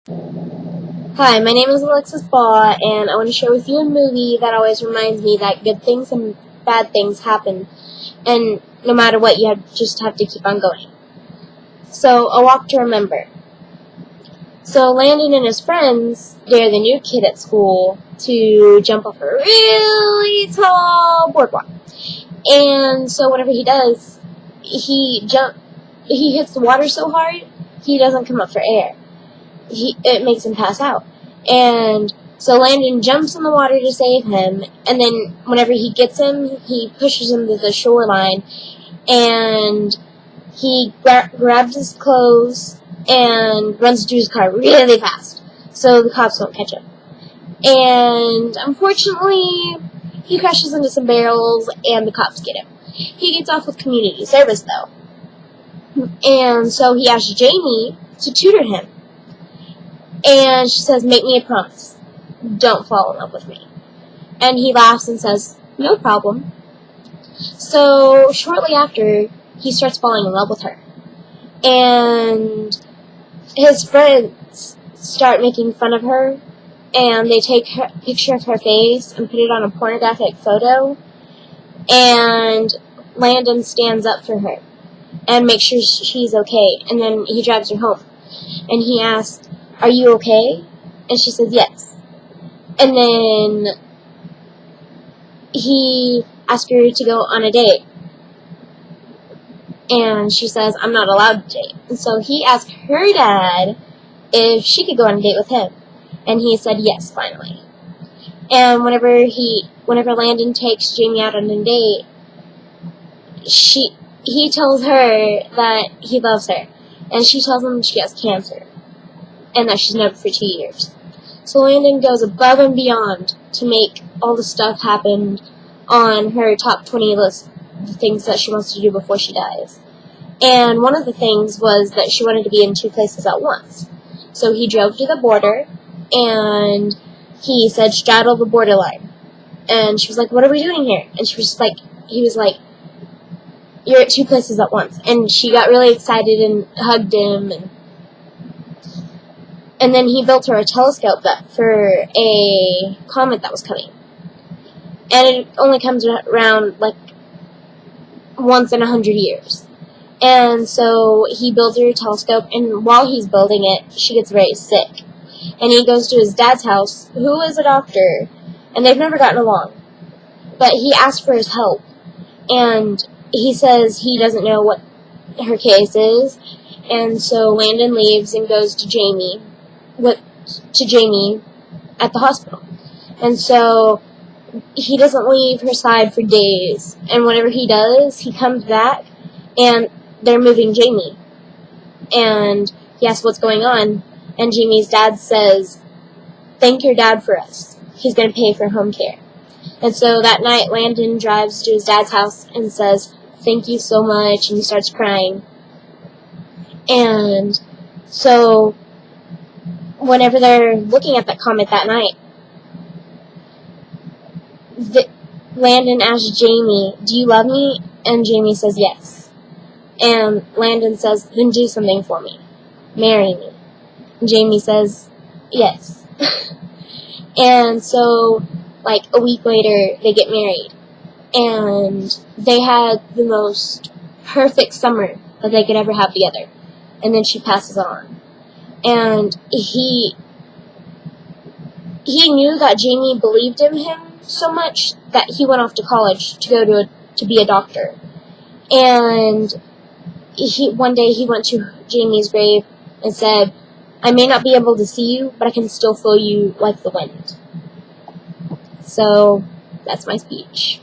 Hi, my name is Alexis Baugh, and I want to share with you a movie that always reminds me that good things and bad things happen, and no matter what, just have to keep on going. So, A Walk to Remember. So, Landon and his friends dare the new kid at school to jump off a really tall boardwalk. And so, whenever he does, he hits the water so hard, he doesn't come up for air. It makes him pass out. And so Landon jumps in the water to save him, and then whenever he gets him, he pushes him to the shoreline, and he grabs his clothes and runs to his car really fast, so the cops won't catch him. And unfortunately, he crashes into some barrels, and the cops get him. He gets off with community service, though. And so he asks Jamie to tutor him. And she says, "Make me a promise. Don't fall in love with me." And he laughs and says, "No problem." So shortly after, he starts falling in love with her. And his friends start making fun of her, and they take a picture of her face and put it on a pornographic photo. And Landon stands up for her and makes sure she's okay. And then he drives her home. And he asks, "Are you okay?" And she says yes. And then he asks her to go on a date. And she says, "I'm not allowed to date." And so he asked her dad if she could go on a date with him. And he said yes, finally. And whenever Landon takes Jamie out on a date, he tells her that he loves her. And she tells him she has cancer, and that she's known for 2 years. So Landon goes above and beyond to make all the stuff happen on her top 20 list, the things that she wants to do before she dies. And one of the things was that she wanted to be in 2 places at once. So he drove to the border, and he said, "Straddle the borderline." And she was like, "What are we doing here?" And he was like, "You're at 2 places at once." And she got really excited and hugged him, and then he built her a telescope for a comet that was coming. And it only comes around like once in 100 years. And so he builds her a telescope, and while he's building it, she gets very sick. And he goes to his dad's house, who is a doctor, and they've never gotten along. But he asks for his help, and he says he doesn't know what her case is. And so Landon leaves and goes to Jamie at the hospital. And so he doesn't leave her side for days. And whenever he does, he comes back, and they're moving Jamie. And he asks what's going on. And Jamie's dad says, "Thank your dad for us. He's going to pay for home care." And so that night, Landon drives to his dad's house and says, "Thank you so much," and he starts crying. And so whenever they're looking at that comet that night, Landon asks Jamie, "Do you love me?" And Jamie says yes. And Landon says, "Then do something for me. Marry me." And Jamie says yes. And so, like, a week later, they get married. And they had the most perfect summer that they could ever have together. And then she passes on. And he knew that Jamie believed in him so much that he went off to college to go to be a doctor. And one day he went to Jamie's grave and said, "I may not be able to see you, but I can still feel you like the wind." So that's my speech.